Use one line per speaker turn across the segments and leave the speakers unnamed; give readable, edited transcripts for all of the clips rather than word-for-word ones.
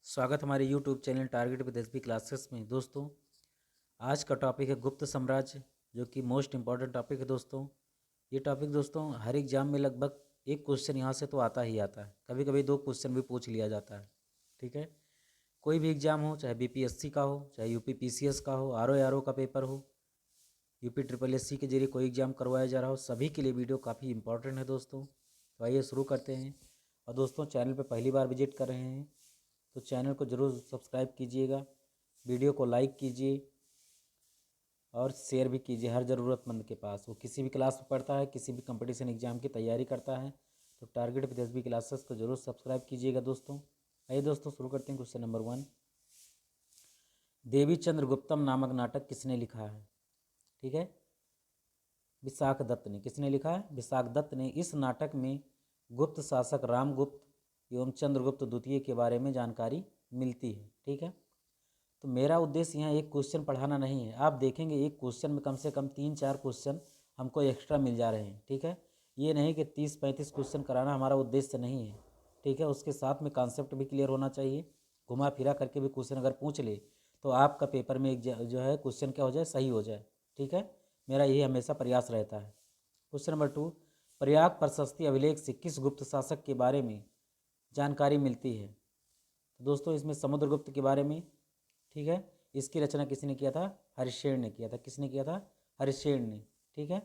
स्वागत हमारे YouTube channel target with SB classes में। दोस्तों, आज का टॉपिक है गुप्त साम्राज्य, जो कि मोस्ट इम्पॉर्टेंट टॉपिक है। दोस्तों, ये टॉपिक दोस्तों हर एग्जाम में लगभग एक क्वेश्चन यहाँ से तो आता ही आता है, कभी कभी दो क्वेश्चन भी पूछ लिया जाता है। ठीक है, कोई भी एग्जाम हो, चाहे बीपीएससी का हो, चाहे यूपी पीसीएस का हो, आरओ का पेपर हो, यूपी ट्रिपल एससी के जरिए कोई एग्जाम करवाया जा रहा हो, सभी के लिए वीडियो काफ़ी इंपॉर्टेंट है। दोस्तों, तो आइए शुरू करते हैं। और दोस्तों, चैनल पर पहली बार विजिट कर रहे हैं तो चैनल को ज़रूर सब्सक्राइब कीजिएगा, वीडियो को लाइक कीजिए और शेयर भी कीजिए हर ज़रूरतमंद के पास। वो किसी भी क्लास में पढ़ता है, किसी भी कंपटीशन एग्जाम की तैयारी करता है, तो टारगेट विद एसबी क्लासेस को जरूर सब्सक्राइब कीजिएगा। दोस्तों, आइए दोस्तों शुरू करते हैं। क्वेश्चन नंबर 1, देवी चंद्रगुप्तम नामक नाटक किसने लिखा है? ठीक है, विशाख दत्त ने। किसने लिखा है? विशाख दत्त ने। इस नाटक में गुप्त शासक रामगुप्त एवं चंद्रगुप्त द्वितीय के बारे में जानकारी मिलती है। ठीक है, तो मेरा उद्देश्य यहाँ एक क्वेश्चन पढ़ाना नहीं है। आप देखेंगे एक क्वेश्चन में कम से कम 3-4 क्वेश्चन हमको एक्स्ट्रा मिल जा रहे हैं। ठीक है, ये नहीं कि 30-35 क्वेश्चन कराना हमारा उद्देश्य नहीं है। ठीक है, उसके साथ में कॉन्सेप्ट भी क्लियर होना चाहिए। घुमा फिरा करके भी क्वेश्चन अगर पूछ ले तो आपका पेपर में एक जो है क्वेश्चन क्या हो जाए, सही हो जाए। ठीक है, मेरा यही हमेशा प्रयास रहता है। क्वेश्चन नंबर 2, प्रयाग प्रशस्ति अभिलेख से किस गुप्त शासक के बारे में जानकारी मिलती है? तो दोस्तों, इसमें समुद्रगुप्त के बारे में। ठीक है, इसकी रचना किसने किया था? हरिशेन ने किया था। किसने किया था? हरिशेन ने। ठीक है,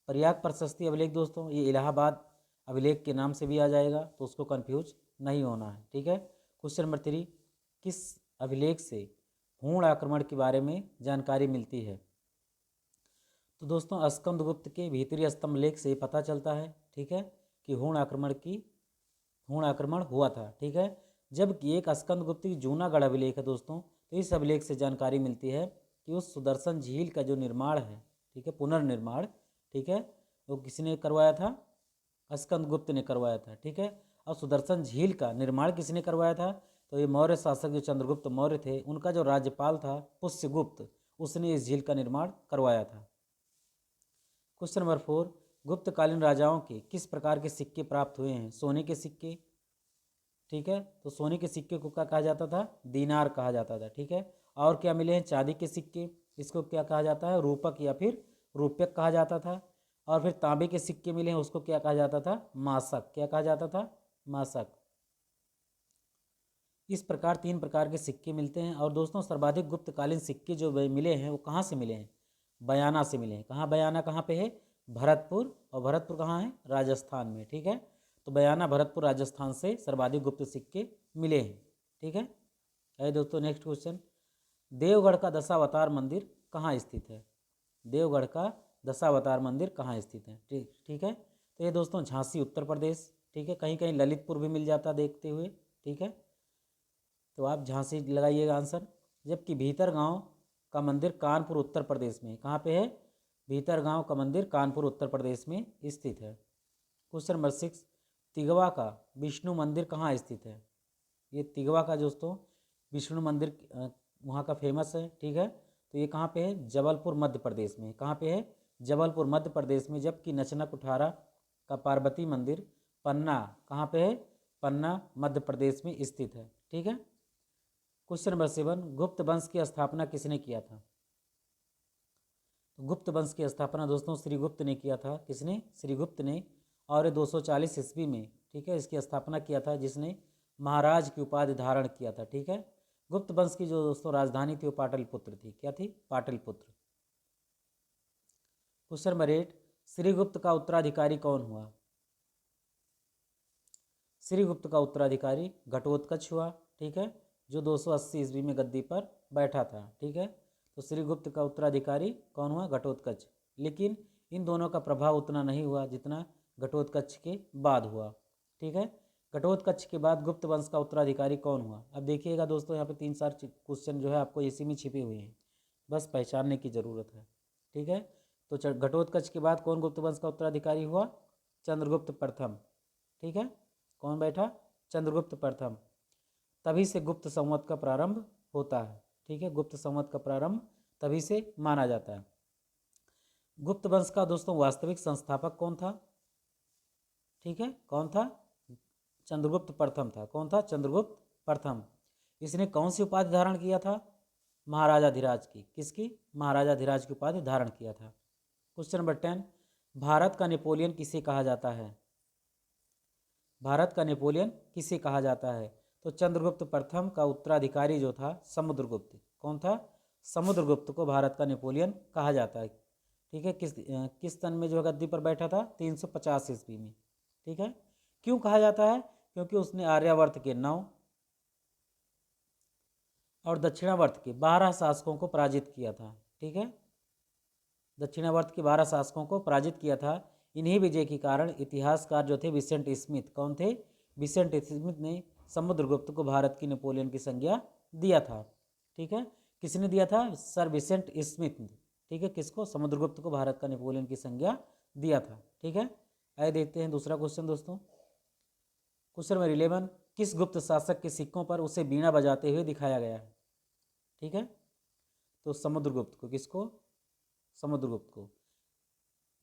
प्रयाग प्रशस्ति अभिलेख दोस्तों ये इलाहाबाद अभिलेख के नाम से भी आ जाएगा, तो उसको कंफ्यूज नहीं होना है। ठीक है, क्वेश्चन नंबर 3, किस अभिलेख से हूण आक्रमण के बारे में जानकारी मिलती है? तो दोस्तों, स्कंदगुप्त के भीतरी स्तंभ लेख से पता चलता है। ठीक है, कि हूण आक्रमण हुआ था। ठीक है, जबकि एक स्कंदगुप्त की जूनागढ़ अभिलेख है दोस्तों, तो इस अभिलेख से जानकारी मिलती है कि उस सुदर्शन झील का जो निर्माण है, ठीक है, पुनर्निर्माण, ठीक है, वो किसने करवाया था? स्कंदगुप्त ने करवाया था। ठीक है, और सुदर्शन झील का निर्माण किसने करवाया था? तो ये मौर्य शासक जो चंद्रगुप्त मौर्य थे, उनका जो राज्यपाल था पुष्यगुप्त, उसने इस झील का निर्माण करवाया था। क्वेश्चन नंबर 4, गुप्तकालीन राजाओं के किस प्रकार के सिक्के प्राप्त हुए हैं? सोने के सिक्के। ठीक है, तो सोने के सिक्के को क्या कहा जाता था? दीनार कहा जाता था। ठीक है, और क्या मिले हैं? चांदी के सिक्के, इसको क्या कहा जाता है? रूपक या फिर रूप्यक कहा जाता था। और फिर तांबे के सिक्के मिले हैं, उसको क्या कहा जाता था? मासक। क्या कहा जाता था? मासक। इस प्रकार 3 प्रकार के सिक्के मिलते हैं। और दोस्तों, सर्वाधिक गुप्तकालीन सिक्के जो मिले हैं वो कहाँ से मिले हैं? बयाना से मिले हैं। कहाँ? बयाना कहाँ पे है? भरतपुर। और भरतपुर कहाँ है? राजस्थान में। ठीक है, तो बयाना भरतपुर राजस्थान से सर्वाधिक गुप्त सिक्के मिले हैं। ठीक है, आइए दोस्तों नेक्स्ट क्वेश्चन, देवगढ़ का दशावतार मंदिर कहाँ स्थित है? देवगढ़ का दशावतार मंदिर कहाँ स्थित है? ठीक ठीक है, तो ये दोस्तों झांसी उत्तर प्रदेश। ठीक है, कहीं कहीं ललितपुर भी मिल जाता देखते हुए। ठीक है, तो आप झांसी लगाइएगा आंसर। जबकि भीतरगांव का मंदिर कानपुर उत्तर प्रदेश में। कहाँ पे है? भीतरगांव का मंदिर कानपुर उत्तर प्रदेश में स्थित है। क्वेश्चन नंबर 6, तिगवा का विष्णु मंदिर कहाँ स्थित है? ये तिगवा का दोस्तों विष्णु मंदिर वहाँ का फेमस है। ठीक है, तो ये कहाँ पे है? जबलपुर मध्य प्रदेश में। कहाँ पे है? जबलपुर मध्य प्रदेश में। जबकि नचना कुठारा का पार्वती मंदिर पन्ना कहाँ पे है? पन्ना मध्य प्रदेश में स्थित है। ठीक है, क्वेश्चन नंबर 7, गुप्त वंश की स्थापना किसने किया था? तो गुप्त वंश की स्थापना दोस्तों श्रीगुप्त ने किया था। किसने? श्रीगुप्त ने। और 240 ईस्वी में, ठीक है, इसकी स्थापना किया था, जिसने महाराज की उपाधि धारण किया था। ठीक है, गुप्त वंश की जो दोस्तों राजधानी थी वो पाटलिपुत्र थी। क्या थी? पाटलिपुत्र। क्वेश्चन नंबर 8, श्रीगुप्त का उत्तराधिकारी कौन हुआ? श्रीगुप्त का उत्तराधिकारी घटोत्कच हुआ। ठीक है, जो 280 ईस्वी में गद्दी पर बैठा था। ठीक है, तो श्रीगुप्त का उत्तराधिकारी कौन हुआ? घटोत्कच। लेकिन इन दोनों का प्रभाव उतना नहीं हुआ जितना घटोत्कच के बाद हुआ। ठीक है, घटोत्कच के बाद गुप्त वंश का उत्तराधिकारी कौन हुआ? अब देखिएगा दोस्तों, यहाँ पे 3-4 क्वेश्चन जो है आपको इसी में छिपे हुए हैं, बस पहचानने की ज़रूरत है। ठीक है, तो घटोत्कच के बाद कौन गुप्त वंश का उत्तराधिकारी हुआ? चंद्रगुप्त प्रथम। ठीक है, कौन बैठा? चंद्रगुप्त प्रथम। तभी से गुप्त संवत का प्रारंभ होता है। ठीक है, गुप्त संवत का प्रारंभ तभी से माना जाता है। गुप्त वंश का दोस्तों वास्तविक संस्थापक कौन था? ठीक है, कौन था? चंद्रगुप्त प्रथम था। कौन था? चंद्रगुप्त प्रथम। इसने कौन सी उपाधि धारण किया था? महाराजाधिराज की। किसकी? महाराजाधिराज की उपाधि धारण किया था। क्वेश्चन नंबर 10, भारत का नेपोलियन किसे कहा जाता है? भारत का नेपोलियन किसे कहा जाता है? तो चंद्रगुप्त प्रथम का उत्तराधिकारी जो था समुद्रगुप्त। कौन था? समुद्रगुप्त को भारत का नेपोलियन कहा जाता है। ठीक है, किस सन में जो गद्दी पर बैठा था? 350 ईस्वी में। ठीक है, क्यों कहा जाता है? क्योंकि उसने आर्यावर्त के 9 और दक्षिणावर्त के 12 शासकों को पराजित किया था। ठीक है, दक्षिणावर्त के 12 शासकों को पराजित किया था। इन्हीं विजय के कारण इतिहासकार जो थे विसेंट स्मिथ, कौन थे? विसेंट स्मिथ ने समुद्रगुप्त को भारत की नेपोलियन की संज्ञा दिया था। ठीक है, किसने दिया था? सर विसेंट स्मिथ ने। ठीक है, किसको? समुद्रगुप्त को भारत का नेपोलियन की संज्ञा दिया था। ठीक है, आइए देखते हैं दूसरा क्वेश्चन दोस्तों। क्वेश्चन नंबर 11, किस गुप्त शासक के सिक्कों पर उसे बीणा बजाते हुए दिखाया गया है? ठीक है, तो समुद्रगुप्त को। किसको? समुद्रगुप्त को।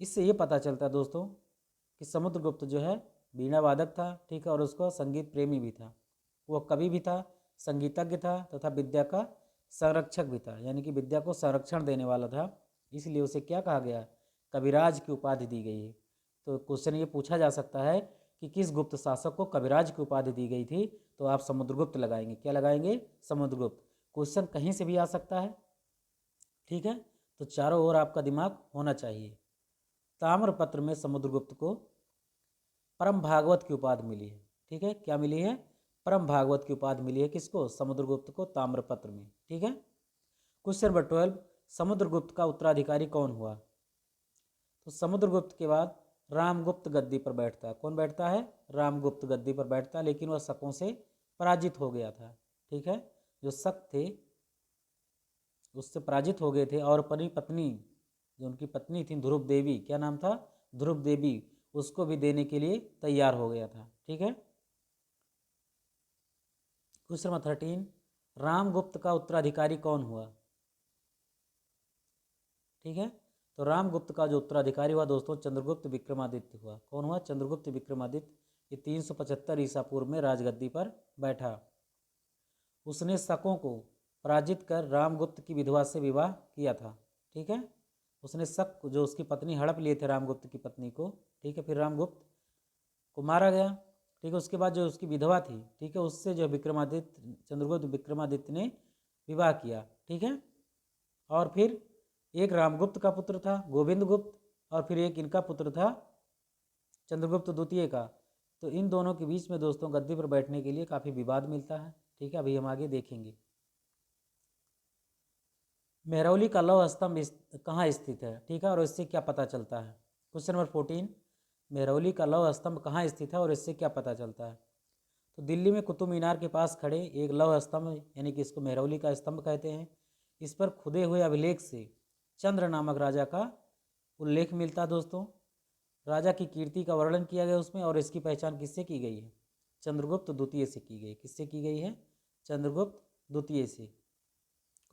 इससे ये पता चलता है दोस्तों कि समुद्रगुप्त जो है बीणा वादक था। ठीक है, और उसको संगीत प्रेमी भी था। वो कवि भी था, संगीतज्ञ था तथा विद्या का संरक्षक भी था, यानी कि विद्या को संरक्षण देने वाला था। इसलिए उसे क्या कहा गया? कविराज की उपाधि दी गई है। तो क्वेश्चन ये पूछा जा सकता है कि किस गुप्त शासक को कविराज की उपाधि दी गई थी? तो आप समुद्रगुप्त लगाएंगे। क्या लगाएंगे? समुद्रगुप्त। क्वेश्चन कहीं से भी आ सकता है। ठीक है, तो चारों ओर आपका दिमाग होना चाहिए। ताम्रपत्र में समुद्रगुप्त को परम भागवत की उपाधि मिली है। ठीक है, क्या मिली है? परम भागवत की उपाधि मिली है। किसको? समुद्रगुप्त को ताम्रपत्र में। ठीक है, क्वेश्चन नंबर 12, समुद्रगुप्त का उत्तराधिकारी कौन हुआ? तो समुद्रगुप्त के बाद रामगुप्त गद्दी पर बैठता है। कौन बैठता है? रामगुप्त गद्दी पर बैठता है, लेकिन वह शकों से पराजित हो गया था। ठीक है, जो शक थे उससे पराजित हो गए थे, और अपनी पत्नी, जो उनकी पत्नी थी ध्रुव देवी, क्या नाम था? ध्रुव देवी, उसको भी देने के लिए तैयार हो गया था। ठीक है, क्वेश्चन नंबर 13, रामगुप्त का उत्तराधिकारी कौन हुआ? ठीक है, तो रामगुप्त का जो उत्तराधिकारी हुआ दोस्तों चंद्रगुप्त विक्रमादित्य हुआ। कौन हुआ? चंद्रगुप्त विक्रमादित्य। ये 375 ईसा पूर्व में राजगद्दी पर बैठा। उसने शकों को पराजित कर रामगुप्त की विधवा से विवाह किया था। ठीक है, उसने शक जो उसकी पत्नी हड़प लिए थे रामगुप्त की पत्नी को। ठीक है, फिर रामगुप्त को मारा गया। ठीक है, उसके बाद जो उसकी विधवा थी, ठीक है, उससे जो विक्रमादित्य, चंद्रगुप्त विक्रमादित्य ने विवाह किया। ठीक है, और फिर एक रामगुप्त का पुत्र था गोविंद गुप्त, और फिर एक इनका पुत्र था चंद्रगुप्त द्वितीय का। तो इन दोनों के बीच में दोस्तों गद्दी पर बैठने के लिए काफ़ी विवाद मिलता है। ठीक है, अभी हम आगे देखेंगे। मेहरौली का लौह स्तंभ कहाँ स्थित है? ठीक है, और इससे क्या पता चलता है? क्वेश्चन नंबर 14, मेहरौली का लौह स्तंभ कहाँ स्थित है और इससे क्या पता चलता है? तो दिल्ली में कुतुब मीनार के पास खड़े एक लौह स्तंभ, यानी कि इसको मेहरौली का स्तंभ कहते हैं। इस पर खुदे हुए अभिलेख से चंद्र नामक राजा का उल्लेख मिलता है दोस्तों। राजा की कीर्ति का वर्णन किया गया उसमें, और इसकी पहचान किससे की गई है? चंद्रगुप्त द्वितीय से की गई। किससे की गई है? चंद्रगुप्त द्वितीय से।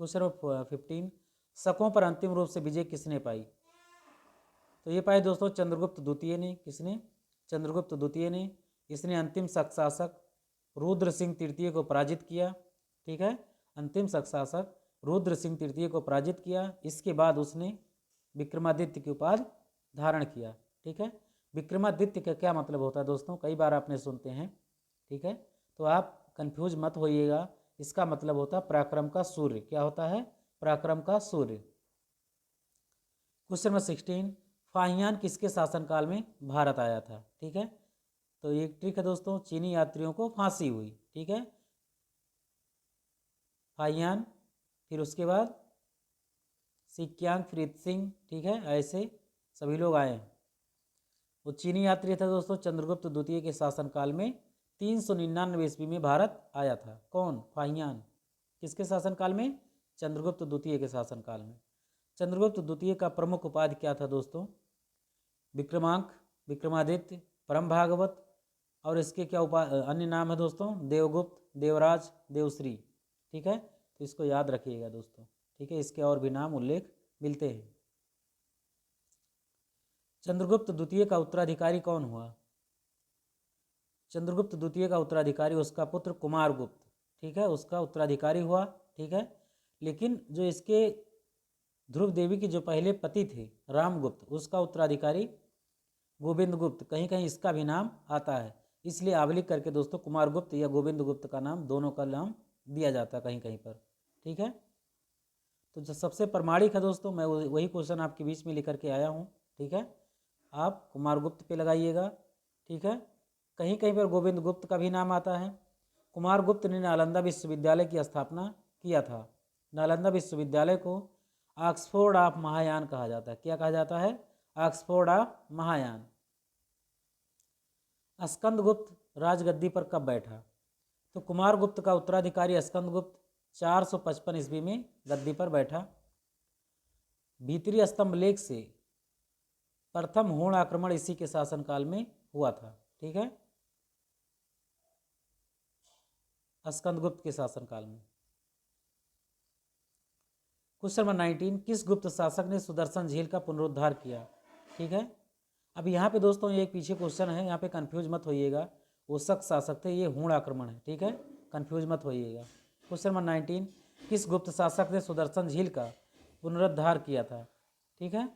क्वेश्चन नंबर 15, शकों पर अंतिम रूप से विजय किसने पाई? तो ये पाई दोस्तों चंद्रगुप्त द्वितीय ने। किसने? चंद्रगुप्त द्वितीय ने। इसने अंतिम शक शासक रुद्र सिंह तृतीय को पराजित किया। ठीक है, अंतिम शक शासक रुद्र सिंह तृतीय को पराजित किया। इसके बाद उसने विक्रमादित्य की उपाधि धारण किया। ठीक है, विक्रमादित्य का क्या मतलब होता है दोस्तों? कई बार आपने सुनते हैं। ठीक है, तो आप कंफ्यूज मत होइएगा। इसका मतलब होता है पराक्रम का सूर्य। क्या होता है? पराक्रम का सूर्य। क्वेश्चन नंबर 16, फाहियान किसके शासनकाल में भारत आया था? ठीक है, तो एक ट्रिक है दोस्तों, चीनी यात्रियों को फांसी हुई। ठीक है, फाहियान, फिर उसके बाद सिक्यांग फ्रीद सिंह। ठीक है, ऐसे सभी लोग आए हैं। वो चीनी यात्री था दोस्तों चंद्रगुप्त द्वितीय के शासनकाल में 399 ईस्वी में भारत आया था। कौन? फाहियान। किसके शासनकाल में? चंद्रगुप्त द्वितीय के शासनकाल में। चंद्रगुप्त द्वितीय का प्रमुख उपाधि क्या था दोस्तों? विक्रमांक, विक्रमादित्य, परम भागवत, और इसके क्या अन्य नाम है दोस्तों? देवगुप्त, देवराज, देवश्री। ठीक है, तो इसको याद रखिएगा दोस्तों। ठीक है, इसके और भी नाम उल्लेख मिलते हैं। चंद्रगुप्त द्वितीय का उत्तराधिकारी कौन हुआ? चंद्रगुप्त द्वितीय का उत्तराधिकारी उसका पुत्र कुमारगुप्त। ठीक है, उसका उत्तराधिकारी हुआ। ठीक है, लेकिन जो इसके ध्रुव देवी के जो पहले पति थे रामगुप्त, उसका उत्तराधिकारी गोविंद गुप्त, कहीं कहीं इसका भी नाम आता है, इसलिए आवलिक करके दोस्तों कुमार गुप्त या गोविंद गुप्त का नाम, दोनों का नाम दिया जाता है कहीं कहीं पर। ठीक है, तो जो सबसे प्रमाणिक है दोस्तों, मैं वही क्वेश्चन आपके बीच में लेकर के आया हूँ। ठीक है, आप कुमार गुप्त पे लगाइएगा। ठीक है, कहीं कहीं पर गोविंद गुप्त का भी नाम आता है। कुमार गुप्त ने नालंदा विश्वविद्यालय की स्थापना किया था। नालंदा विश्वविद्यालय को ऑक्सफोर्ड ऑफ महायान कहा जाता है। क्या कहा जाता है? Oxford of Mahayana. स्कंदगुप्त राजगद्दी पर कब बैठा? तो कुमार गुप्त का उत्तराधिकारी स्कंदगुप्त 455 ईस्वी में गद्दी पर बैठा। भीतरी स्तंभ लेख से प्रथम होड़ आक्रमण इसी के शासनकाल में हुआ था। ठीक है, स्कंदगुप्त के शासनकाल में। क्वेश्चन नंबर 19, किस गुप्त शासक ने सुदर्शन झील का पुनरुद्धार किया? ठीक है, अब यहाँ पे दोस्तों एक पीछे क्वेश्चन है, यहाँ पे कंफ्यूज मत होइएगा, वो शक शासक थे, ये होड़ आक्रमण है। ठीक है, कंफ्यूज मत होइएगा। क्वेश्चन नंबर 19, किस गुप्त शासक ने सुदर्शन झील का पुनरुद्धार किया था? ठीक है,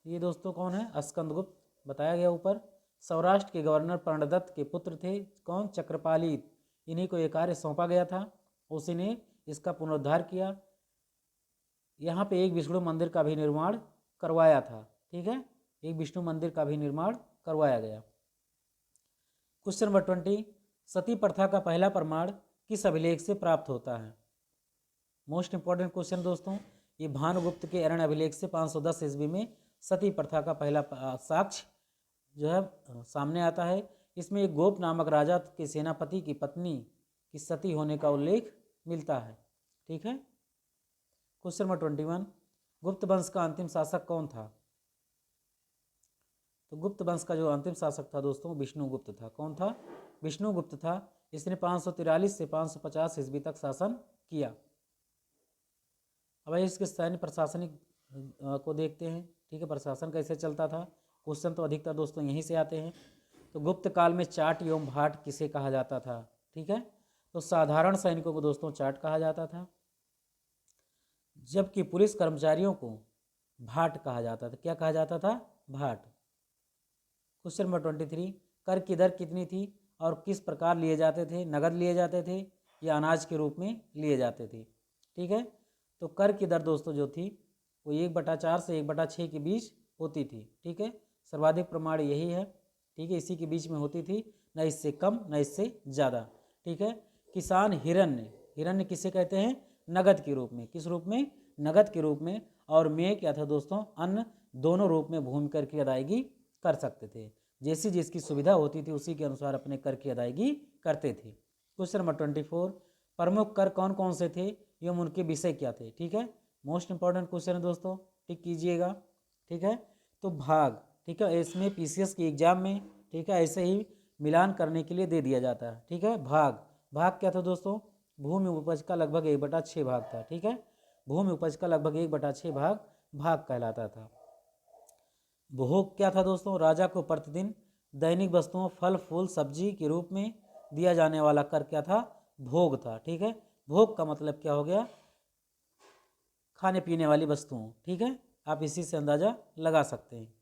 ये दोस्तों कौन है? स्कंदगुप्त, बताया गया ऊपर। सौराष्ट्र के गवर्नर प्रणदत्त के पुत्र थे कौन? चक्रपाली। इन्हीं को ये कार्य सौंपा गया था, उसी ने इसका पुनरुद्धार किया। यहाँ पे एक विष्णु मंदिर का भी निर्माण करवाया था। ठीक है, एक विष्णु मंदिर का भी निर्माण करवाया गया। क्वेश्चन नंबर 20, सती प्रथा का पहला प्रमाण किस अभिलेख से प्राप्त होता है? मोस्ट इंपॉर्टेंट क्वेश्चन दोस्तों, ये भानुगुप्त के अरण्य अभिलेख से 510 ईस्वी में सती प्रथा का पहला साक्ष्य जो है सामने आता है। इसमें एक गोप नामक राजा के सेनापति की पत्नी की सती होने का उल्लेख मिलता है। ठीक है, क्वेश्चन नंबर 21, गुप्त वंश का अंतिम शासक कौन था? तो गुप्त वंश का जो अंतिम शासक था दोस्तों विष्णुगुप्त था। कौन था? विष्णुगुप्त था। इसने 543 से 550 ईस्वी तक शासन किया। अब इसके सैन्य प्रशासनिक को देखते हैं। ठीक है, प्रशासन कैसे चलता था? क्वेश्चन तो अधिकतर दोस्तों यहीं से आते हैं। तो गुप्त काल में चाट एवं भाट किसे कहा जाता था? ठीक है, तो साधारण सैनिकों को दोस्तों चाट कहा जाता था, जबकि पुलिस कर्मचारियों को भाट कहा जाता था। क्या कहा जाता था? भाट। क्वेश्चन नंबर 23, कर की दर कितनी थी और किस प्रकार लिए जाते थे? नगद लिए जाते थे या अनाज के रूप में लिए जाते थे? ठीक है, तो कर की दर दोस्तों जो थी वो 1/4 से 1/6 के बीच होती थी। ठीक है, सर्वाधिक प्रमाण यही है। ठीक है, इसी के बीच में होती थी, न इससे कम न इससे ज़्यादा। ठीक है, किसान हिरण्य, हिरण्य किसे कहते हैं? नगद के रूप में। किस रूप में? नगद के रूप में। और में क्या था दोस्तों? अन्न, दोनों रूप में भूमि कर की अदायगी कर सकते थे। जैसी जिसकी सुविधा होती थी उसी के अनुसार अपने कर की अदायगी करते थे। क्वेश्चन नंबर 24, प्रमुख कर कौन कौन से थे एवं उनके विषय क्या थे? ठीक है, मोस्ट इंपॉर्टेंट क्वेश्चन है दोस्तों, टिक कीजिएगा। ठीक है, तो भाग, ठीक है, इसमें पीसीएस के एग्जाम में, ठीक है, ऐसे ही मिलान करने के लिए दे दिया जाता है। ठीक है, भाग, भाग क्या था दोस्तों? भूमि उपज का लगभग 1/6 भाग था। ठीक है, भूमि उपज का लगभग 1/6 भाग भाग कहलाता था। भोग क्या था दोस्तों? राजा को प्रतिदिन दैनिक वस्तुओं, फल फूल सब्जी के रूप में दिया जाने वाला कर क्या था? भोग था। ठीक है, भोग का मतलब क्या हो गया? खाने पीने वाली वस्तुओं। ठीक है, आप इसी से अंदाजा लगा सकते हैं।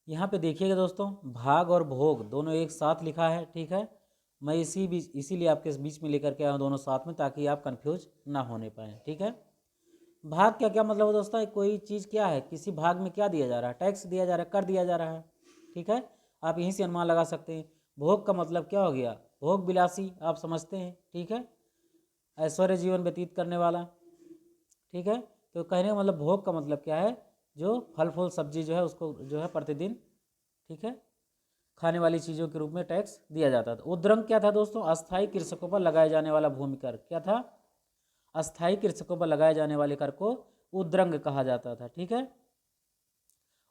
यहाँ पे देखिएगा दोस्तों, भाग और भोग दोनों एक साथ लिखा है। ठीक है, मैं इसीलिए आपके बीच में लेकर के आया हूँ दोनों साथ में, ताकि आप कंफ्यूज ना होने पाए। ठीक है, भाग क्या क्या मतलब है दोस्तों? कोई चीज़ क्या है, किसी भाग में क्या दिया जा रहा है? टैक्स दिया जा रहा है, कर दिया जा रहा है। ठीक है, आप यहीं से अनुमान लगा सकते हैं। भोग का मतलब क्या हो गया? भोग विलासी, आप समझते हैं। ठीक है, ऐश्वर्य जीवन व्यतीत करने वाला। ठीक है, तो कहने का मतलब भोग का मतलब क्या है? जो फल फूल सब्जी जो है उसको जो है प्रतिदिन, ठीक है, खाने वाली चीज़ों के रूप में टैक्स दिया जाता था। उद्रंग क्या था दोस्तों? अस्थायी कृषकों पर लगाए जाने वाला भूमि कर। क्या था? अस्थायी कृषकों पर लगाए जाने वाले कर को उद्रंग कहा जाता था। ठीक है,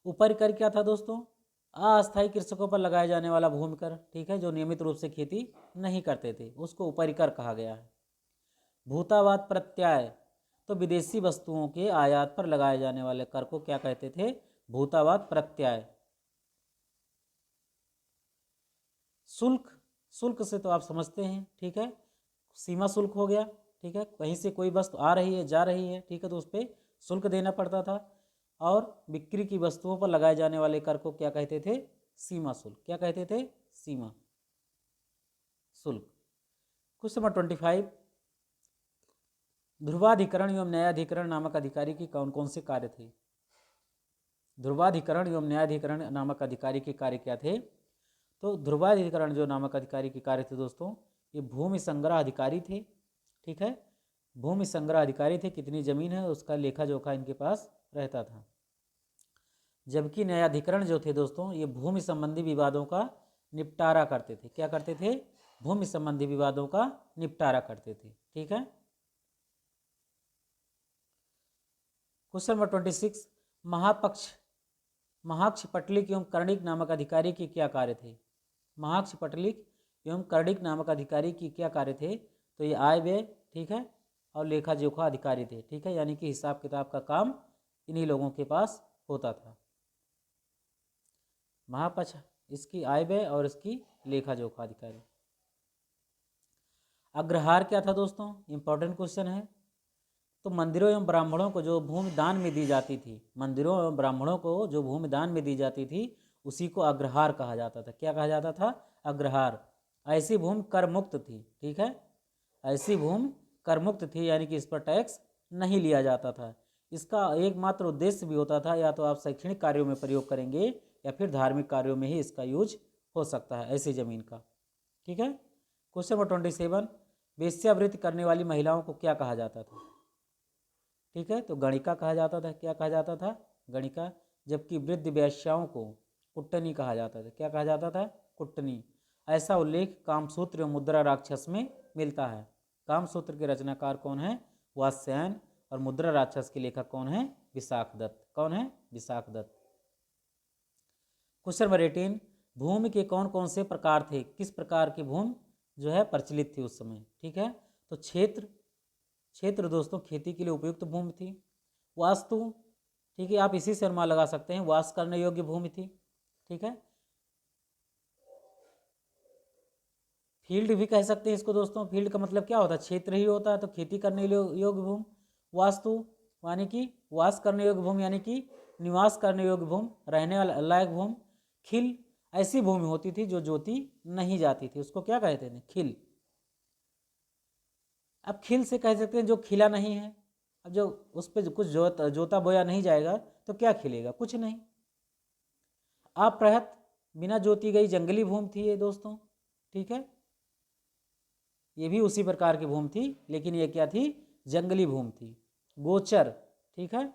ऊपरी कर क्या था दोस्तों? अस्थायी कृषकों पर लगाए जाने वाला भूमि कर। ठीक है, जो नियमित रूप से खेती नहीं करते थे उसको ऊपरी कर कहा गया है। भूतावाद प्रत्यय, तो विदेशी वस्तुओं के आयात पर लगाए जाने वाले कर को क्या कहते थे? भूतावाद प्रत्यय। शुल्क शुल्क से तो आप समझते हैं, ठीक है, सीमा शुल्क हो गया, ठीक है, कहीं से कोई वस्तु आ रही है जा रही है, ठीक है, तो उस पर शुल्क देना पड़ता था। और बिक्री की वस्तुओं पर लगाए जाने वाले कर को क्या कहते थे? सीमा शुल्क। क्या कहते थे? सीमा शुल्क। क्वेश्चन नंबर 25, ध्रुवाधिकरण एवं न्यायाधिकरण नामक अधिकारी की कौन कौन से कार्य थे? ध्रुवाधिकरण एवं न्यायाधिकरण नामक अधिकारी के कार्य क्या थे? तो ध्रुवाधिकरण जो नामक अधिकारी के कार्य थे दोस्तों, ये भूमि संग्रह अधिकारी थे, ठीक है, भूमि संग्रह अधिकारी थे, कितनी जमीन है उसका लेखा जोखा इनके पास रहता था। जबकि न्यायाधिकरण जो थे दोस्तों, ये भूमि संबंधी विवादों का निपटारा करते थे। क्या करते थे? भूमि संबंधी विवादों का निपटारा करते थे, ठीक है। क्वेश्चन नंबर 26, महाक्ष पटलिक एवं कर्णिक नामक अधिकारी के क्या कार्य थे? महाक्ष पटलिक एवं कर्णिक नामक अधिकारी की क्या कार्य थे? तो ये आय व्यय, ठीक है, और लेखा जोखा अधिकारी थे, ठीक है, यानी कि हिसाब किताब का काम इन्हीं लोगों के पास होता था। महापक्ष इसकी आय व्यय और इसकी लेखा जोखा अधिकारी। अग्रहार क्या था दोस्तों? इंपॉर्टेंट क्वेश्चन है। तो मंदिरों एवं ब्राह्मणों को जो भूमि दान में दी जाती थी, मंदिरों एवं ब्राह्मणों को जो भूमि दान में दी जाती थी, उसी को अग्रहार कहा जाता था। क्या कहा जाता था? अग्रहार। ऐसी भूमि कर मुक्त थी, ठीक है, ऐसी भूमि कर मुक्त थी, यानी कि इस पर टैक्स नहीं लिया जाता था। इसका एकमात्र उद्देश्य भी होता था, या तो आप शैक्षणिक कार्यों में प्रयोग करेंगे या फिर धार्मिक कार्यों में ही इसका यूज हो सकता है, ऐसी जमीन का, ठीक है। क्वेश्चन नंबर 27, वेश्यावृत्ति करने वाली महिलाओं को क्या कहा जाता था? ठीक है, तो गणिका कहा जाता था। क्या कहा जाता था? गणिका। जबकि वृद्ध वेश्याओं को कुट्टनी कहा जाता था। क्या कहा जाता था? कुट्टनी। ऐसा उल्लेख कामसूत्र एवं मुद्रा राक्षस में मिलता है। कामसूत्र के रचनाकार कौन है? वात्स्यायन। और मुद्रा राक्षस के लेखक कौन है? विशाखदत्त। कौन है? विशाखदत्त। क्वेश्चन नंबर 18, भूमि के कौन कौन से प्रकार थे? किस प्रकार की भूमि जो है प्रचलित थी उस समय? ठीक है, तो क्षेत्र दोस्तों खेती के लिए उपयुक्त भूमि थी। वास्तु, ठीक है, आप इसी से अनुमान लगा सकते हैं, वास करने योग्य भूमि थी, ठीक है। फील्ड भी कह सकते हैं इसको दोस्तों। फील्ड का मतलब क्या होता है? क्षेत्र ही होता है, तो खेती करने योग्य भूमि। वास्तु यानी कि वास करने योग्य भूमि, यानी कि निवास करने योग्य भूमि, रहने लायक भूमि। खिल ऐसी भूमि होती थी जो जोती नहीं जाती थी, उसको क्या कहते थे? खिल। अब खिल से कह सकते हैं जो खिला नहीं है। अब जो उस पर कुछ जोता बोया नहीं जाएगा तो क्या खिलेगा? कुछ नहीं। अप्रहत बिना जोती गई जंगली भूमि थी ये दोस्तों, ठीक है, ये भी उसी प्रकार की भूमि थी, लेकिन ये क्या थी? जंगली भूमि थी। गोचर, ठीक है,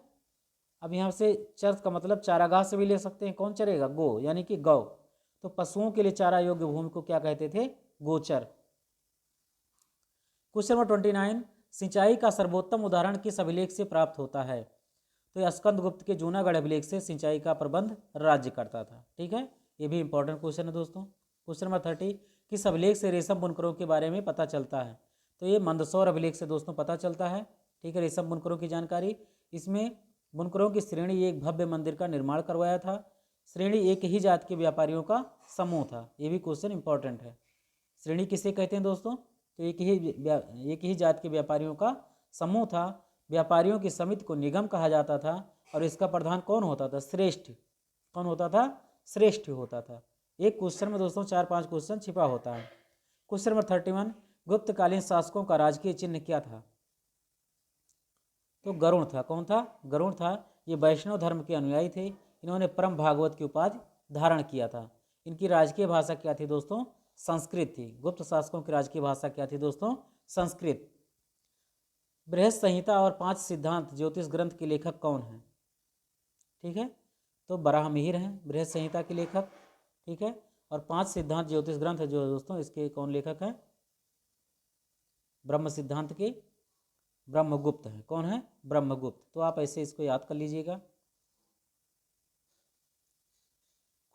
अब यहाँ से चर का मतलब चारागाह से भी ले सकते हैं। कौन चरेगा? गो, यानी कि गौ। तो पशुओं के लिए चारा योग्य भूमि को क्या कहते थे? गोचर। क्वेश्चन नंबर 29, सिंचाई का सर्वोत्तम उदाहरण किस अभिलेख से प्राप्त होता है? तो यह स्कंदगुप्त के जूनागढ़ अभिलेख से सिंचाई का प्रबंध राज्य करता था, ठीक है, ये भी इंपॉर्टेंट क्वेश्चन है दोस्तों। क्वेश्चन नंबर 30, किस अभिलेख से रेशम बुनकरों के बारे में पता चलता है? तो ये मंदसौर अभिलेख से दोस्तों पता चलता है, ठीक है, रेशम बुनकरों की जानकारी। इसमें बुनकरों की श्रेणी एक भव्य मंदिर का निर्माण करवाया था। श्रेणी एक ही जात के व्यापारियों का समूह था, ये भी क्वेश्चन इंपॉर्टेंट है। श्रेणी किसे कहते हैं दोस्तों? तो एक ही जात के व्यापारियों का समूह था। व्यापारियों की समिति को निगम कहा जाता था, और इसका प्रधान कौन होता था? श्रेष्ठ। कौन होता था? श्रेष्ठ होता था। एक क्वेश्चन में दोस्तों 4-5 क्वेश्चन छिपा होता है। क्वेश्चन नंबर 31, गुप्तकालीन शासकों का राजकीय चिन्ह क्या था? तो गरुण था। कौन था? गरुण था। ये वैष्णव धर्म के अनुयायी थे। इन्होंने परम भागवत की उपाधि धारण किया था। इनकी राजकीय भाषा क्या थी दोस्तों? संस्कृत थी। गुप्त शासकों की राजकीय भाषा क्या थी दोस्तों? संस्कृत। बृहत संहिता और 5 सिद्धांत ज्योतिष ग्रंथ के लेखक कौन हैं? ठीक है, तो बराहमिहिर हैं बृहत संहिता के लेखक, ठीक है, और 5 सिद्धांत ज्योतिष ग्रंथ है जो दोस्तों इसके कौन लेखक हैं? ब्रह्म सिद्धांत के ब्रह्मगुप्त हैं। कौन है? ब्रह्मगुप्त। तो आप ऐसे इसको याद कर लीजिएगा।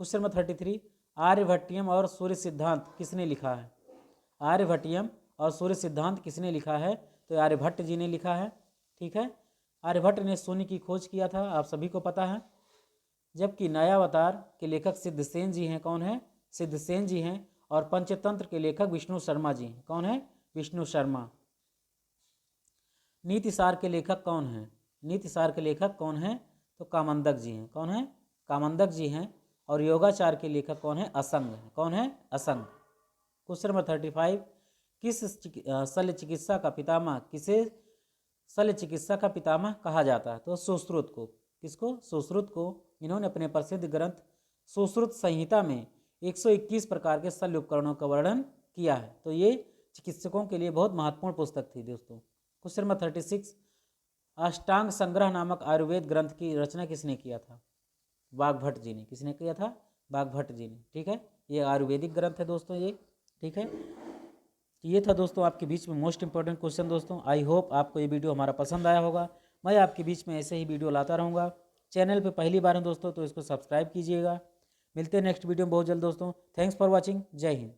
क्वेश्चन नंबर 33, आर्यभट्टियम और सूर्य सिद्धांत किसने लिखा है? आर्यभट्टियम और सूर्य सिद्धांत किसने लिखा है? तो आर्यभट्ट जी ने लिखा है, ठीक है। आर्यभट्ट ने शून्य की खोज किया था, आप सभी को पता है। जबकि नयावतार के लेखक सिद्धसेन जी हैं। कौन है? सिद्धसेन जी हैं। और पंचतंत्र के लेखक विष्णु शर्मा जी हैं। कौन है? विष्णु शर्मा। नीति सार के लेखक कौन हैं? नीति सार के लेखक कौन हैं? तो कामंदक जी हैं। कौन है? कामंदक जी हैं। और योगाचार के लेखक कौन है? असंग है। कौन है? असंग। क्वेश्चन नंबर 35, किस शल्य चिकित्सा का पितामह, किसे शल्य चिकित्सा का पितामह कहा जाता है? तो सुश्रुत को। किसको? सुश्रुत को। इन्होंने अपने प्रसिद्ध ग्रंथ सुश्रुत संहिता में 121 प्रकार के शल्य उपकरणों का वर्णन किया है। तो ये चिकित्सकों के लिए बहुत महत्वपूर्ण पुस्तक थी दोस्तों। क्वेश्चन नंबर 36, अष्टांग संग्रह नामक आयुर्वेद ग्रंथ की रचना किसने किया था? वाग्भट जी ने। किसने किया था? वाग्भट जी ने। ठीक है, ये आयुर्वेदिक ग्रंथ है दोस्तों ये। ठीक है, ये था दोस्तों आपके बीच में मोस्ट इंपॉर्टेंट क्वेश्चन दोस्तों। आई होप आपको ये वीडियो हमारा पसंद आया होगा। मैं आपके बीच में ऐसे ही वीडियो लाता रहूँगा। चैनल पे पहली बार हैं दोस्तों तो इसको सब्सक्राइब कीजिएगा। मिलते हैं नेक्स्ट वीडियो में बहुत जल्द दोस्तों। Thanks for watching. जय हिंद।